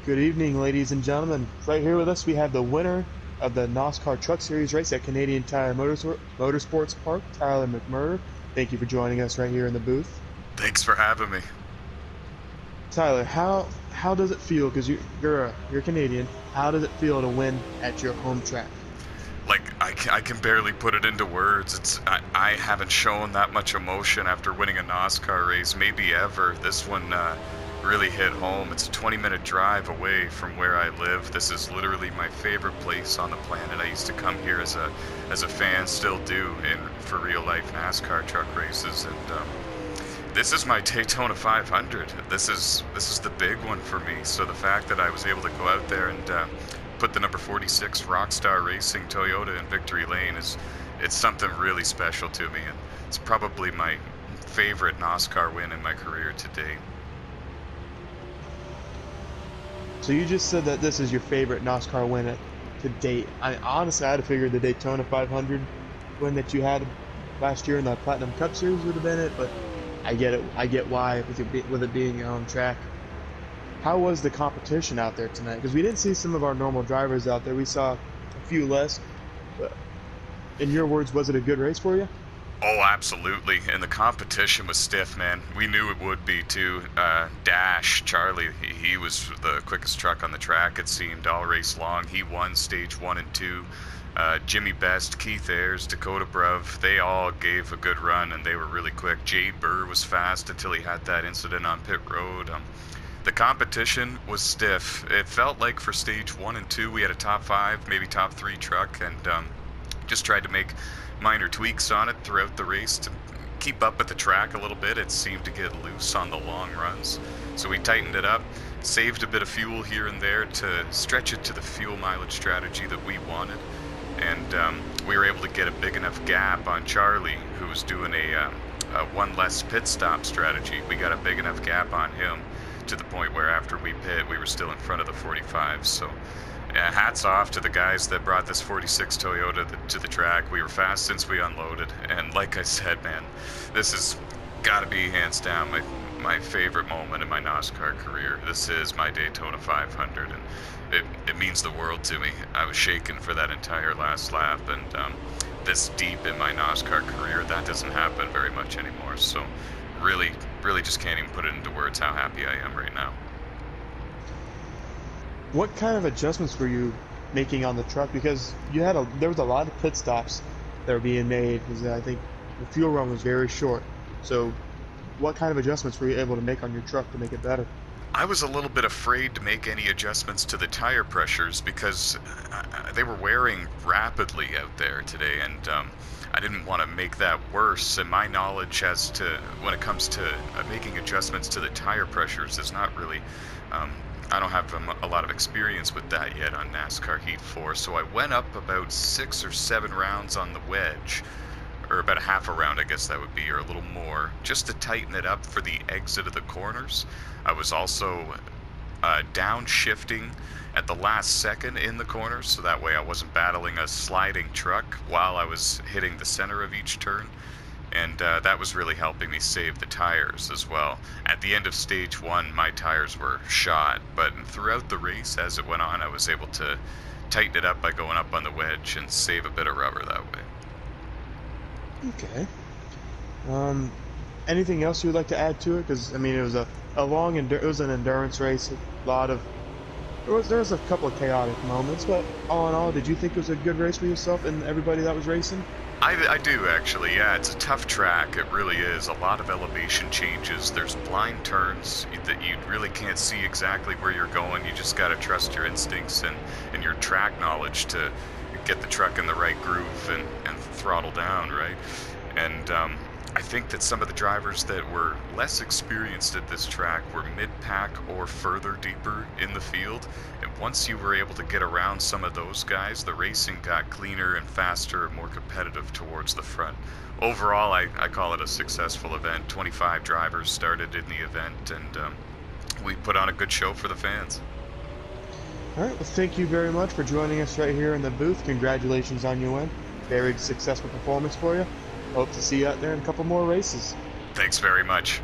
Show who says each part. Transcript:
Speaker 1: Good evening, ladies and gentlemen. Right here with us, we have the winner of the NOSSCAR Truck Series race at Canadian Tire Motorsports Park, Tyler McMurray. Thank you for joining us right here in the booth.
Speaker 2: Thanks for having me.
Speaker 1: Tyler, how does it feel? Because you're Canadian. How does it feel to win at your home track?
Speaker 2: Like, I can barely put it into words. I haven't shown that much emotion after winning a NOSSCAR race, maybe ever. This one really hit home. It's a 20-minute drive away from where I live. This is literally my favorite place on the planet. I used to come here as a fan, still do, for real-life NASCAR truck races, and this is my Daytona 500. This is the big one for me. So the fact that I was able to go out there and put the number 46 Rockstar Racing Toyota in victory lane it's something really special to me, and it's probably my favorite NOSSCAR win in my career to date.
Speaker 1: So you just said that this is your favorite NOSSCAR win to date. Honestly, I'd have figured the Daytona 500 win that you had last year in the Platinum Cup Series would have been it, but I get it. I get why with it being your home track. How was the competition out there tonight? Because we didn't see some of our normal drivers out there. We saw a few less. But in your words, was it a good race for you?
Speaker 2: Oh, absolutely. And the competition was stiff, man. We knew it would be, too. Dash, Charlie, he was the quickest truck on the track, it seemed, all race long. He won stage 1 and 2. Jimmy Best, Keith Ayers, Dakota Bruv, they all gave a good run, and they were really quick. Jade Burr was fast until he had that incident on pit road. The competition was stiff. It felt like for stage 1 and 2 we had a top 5, maybe top 3 truck, and just tried to make minor tweaks on it throughout the race to keep up with the track a little bit. It seemed to get loose on the long runs, so we tightened it up, saved a bit of fuel here and there to stretch it to the fuel mileage strategy that we wanted, and we were able to get a big enough gap on Charlie, who was doing a one less pit stop strategy. We got a big enough gap on him to the point where after we pit, we were still in front of the 45. So hats off to the guys that brought this 46 Toyota to the track. We were fast since we unloaded, and like I said, man, this has got to be hands down my favorite moment in my NOSSCAR career. This is my Daytona 500, and it means the world to me. I was shaking for that entire last lap, and this deep in my NOSSCAR career, that doesn't happen very much anymore. So really just can't even put it into words how happy I am right now.
Speaker 1: What kind of adjustments were you making on the truck? Because there was a lot of pit stops that were being made, because I think the fuel run was very short. So what kind of adjustments were you able to make on your truck to make it better?
Speaker 2: I was a little bit afraid to make any adjustments to the tire pressures because they were wearing rapidly out there today, and I didn't want to make that worse. And my knowledge as to when it comes to making adjustments to the tire pressures is not really, I don't have a lot of experience with that yet on NASCAR Heat 4. So I went up about 6 or 7 rounds on the wedge, or about a half a round, I guess that would be, or a little more, just to tighten it up for the exit of the corners. I was also downshifting at the last second in the corners, so that way I wasn't battling a sliding truck while I was hitting the center of each turn, and that was really helping me save the tires as well. At the end of stage 1, my tires were shot, but throughout the race, as it went on, I was able to tighten it up by going up on the wedge and save a bit of rubber that way.
Speaker 1: Okay. Anything else you would like to add to it? Because I mean, it was it was an endurance race. There was a couple of chaotic moments, but all in all, did you think it was a good race for yourself and everybody that was racing?
Speaker 2: I do, actually, yeah. It's a tough track, it really is. A lot of elevation changes. There's blind turns that you really can't see exactly where you're going. You just got to trust your instincts and your track knowledge to get the truck in the right groove and throttle down, right? And I think that some of the drivers that were less experienced at this track were mid-pack or further deeper in the field, and once you were able to get around some of those guys, the racing got cleaner and faster and more competitive towards the front. Overall, I call it a successful event. 25 drivers started in the event, and we put on a good show for the fans.
Speaker 1: All right, well, thank you very much for joining us right here in the booth. Congratulations on your win. Very successful performance for you. Hope to see you out there in a couple more races.
Speaker 2: Thanks very much.